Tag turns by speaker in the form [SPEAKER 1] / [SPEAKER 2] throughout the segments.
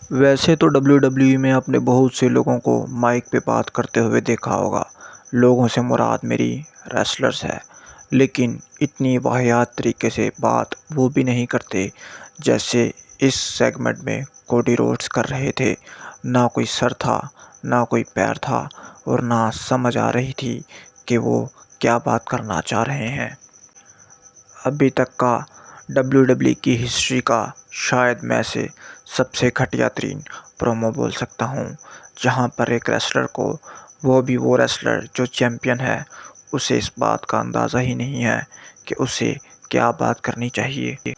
[SPEAKER 1] वैसे तो डब्ल्यूडब्ल्यूई में आपने बहुत से लोगों को माइक पे बात करते हुए देखा होगा। लोगों से मुराद मेरी रेसलर्स है, लेकिन इतनी वाहियात तरीके से बात वो भी नहीं करते जैसे इस सेगमेंट में कोडी रोड्स कर रहे थे। ना कोई सर था, ना कोई पैर था और ना समझ आ रही थी कि वो क्या बात करना चाह रहे हैं। अभी तक का डब्ल्यूडब्ल्यूई की हिस्ट्री का शायद मैं से सबसे घटिया तरीन प्रोमो बोल सकता हूँ, जहाँ पर एक रेसलर को, वो भी वो रेसलर जो चैम्पियन है, उसे इस बात का अंदाज़ा ही नहीं है कि उसे क्या बात करनी चाहिए।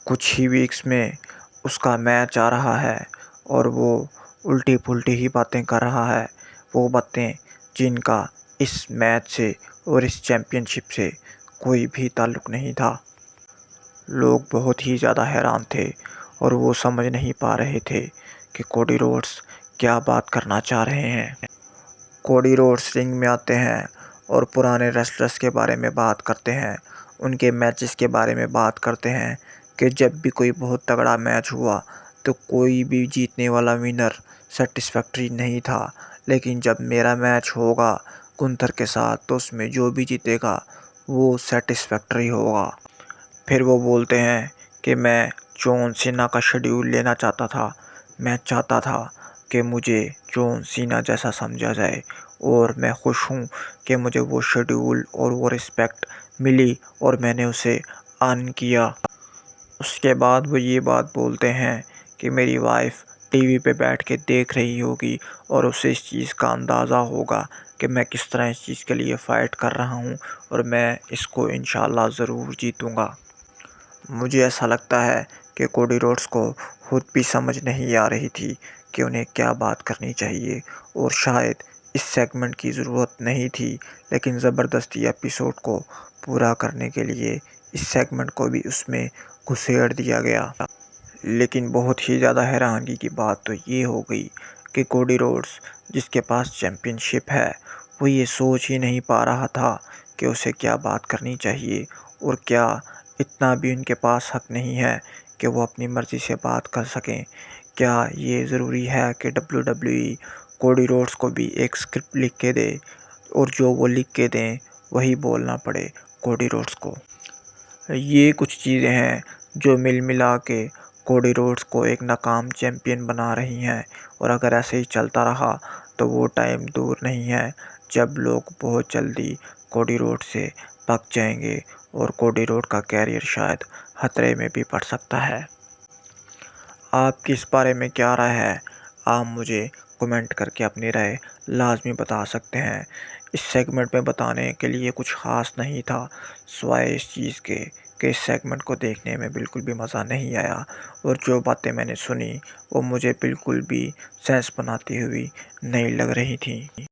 [SPEAKER 1] कुछ ही वीक्स में उसका मैच आ रहा है और वो उल्टी पुल्टी ही बातें कर रहा है। वो बातें जिनका इस मैच से और इस चैम्पियनशिप से कोई भी ताल्लुक़ नहीं था। लोग बहुत ही ज़्यादा हैरान थे और वो समझ नहीं पा रहे थे कि कोडी रोड्स क्या बात करना चाह रहे हैं। कोडी रोड्स रिंग में आते हैं और पुराने रेसलर्स के बारे में बात करते हैं, उनके मैचेस के बारे में बात करते हैं कि जब भी कोई बहुत तगड़ा मैच हुआ तो कोई भी जीतने वाला विनर सेटिस्फैक्ट्री नहीं था, लेकिन जब मेरा मैच होगा गुंथर के साथ तो उसमें जो भी जीतेगा वो सेटिस्फैक्ट्री होगा। फिर वो बोलते हैं कि मैं जॉन सीना का शेड्यूल लेना चाहता था। मैं चाहता था कि मुझे जॉन सीना जैसा समझा जाए और मैं खुश हूँ कि मुझे वो शेड्यूल और वो रिस्पेक्ट मिली और मैंने उसे अर्न किया। उसके बाद वो ये बात बोलते हैं कि मेरी वाइफ टीवी पे बैठ के देख रही होगी और उसे इस चीज़ का अंदाज़ा होगा कि मैं किस तरह इस चीज़ के लिए फ़ाइट कर रहा हूँ और मैं इसको इंशाल्लाह ज़रूर जीतूँगा। मुझे ऐसा लगता है कि कोडी रोड्स को खुद भी समझ नहीं आ रही थी कि उन्हें क्या बात करनी चाहिए और शायद इस सेगमेंट की ज़रूरत नहीं थी, लेकिन ज़बरदस्ती एपिसोड को पूरा करने के लिए इस सेगमेंट को भी उसमें घुसेड़ दिया गया। लेकिन बहुत ही ज़्यादा हैरानगी की बात तो ये हो गई कि कोडी रोड्स, जिसके पास चैम्पियनशिप है, वो ये सोच ही नहीं पा रहा था कि उसे क्या बात करनी चाहिए और क्या इतना भी उनके पास हक नहीं है कि वो अपनी मर्ज़ी से बात कर सकें। क्या ये ज़रूरी है कि डब्ल्यूडब्ल्यूई कोडी रोड्स को भी एक स्क्रिप्ट लिख के दे और जो वो लिख के दें वही बोलना पड़े कोडी रोड्स को? ये कुछ चीज़ें हैं जो मिल मिला के कोडी रोड्स को एक नाकाम चैम्पियन बना रही हैं और अगर ऐसे ही चलता रहा तो वो टाइम दूर नहीं है जब लोग बहुत जल्दी कोडी रोड्स से पक जाएंगे और कोडी रोड का कैरियर शायद खतरे में भी पड़ सकता है। आपकी इस बारे में क्या राय है? आप मुझे कमेंट करके अपनी राय लाजमी बता सकते हैं। इस सेगमेंट में बताने के लिए कुछ ख़ास नहीं था, सिवाय इस चीज़ के कि इस सेगमेंट को देखने में बिल्कुल भी मज़ा नहीं आया और जो बातें मैंने सुनी वो मुझे बिल्कुल भी सेंस बनाती हुई नहीं लग रही थी।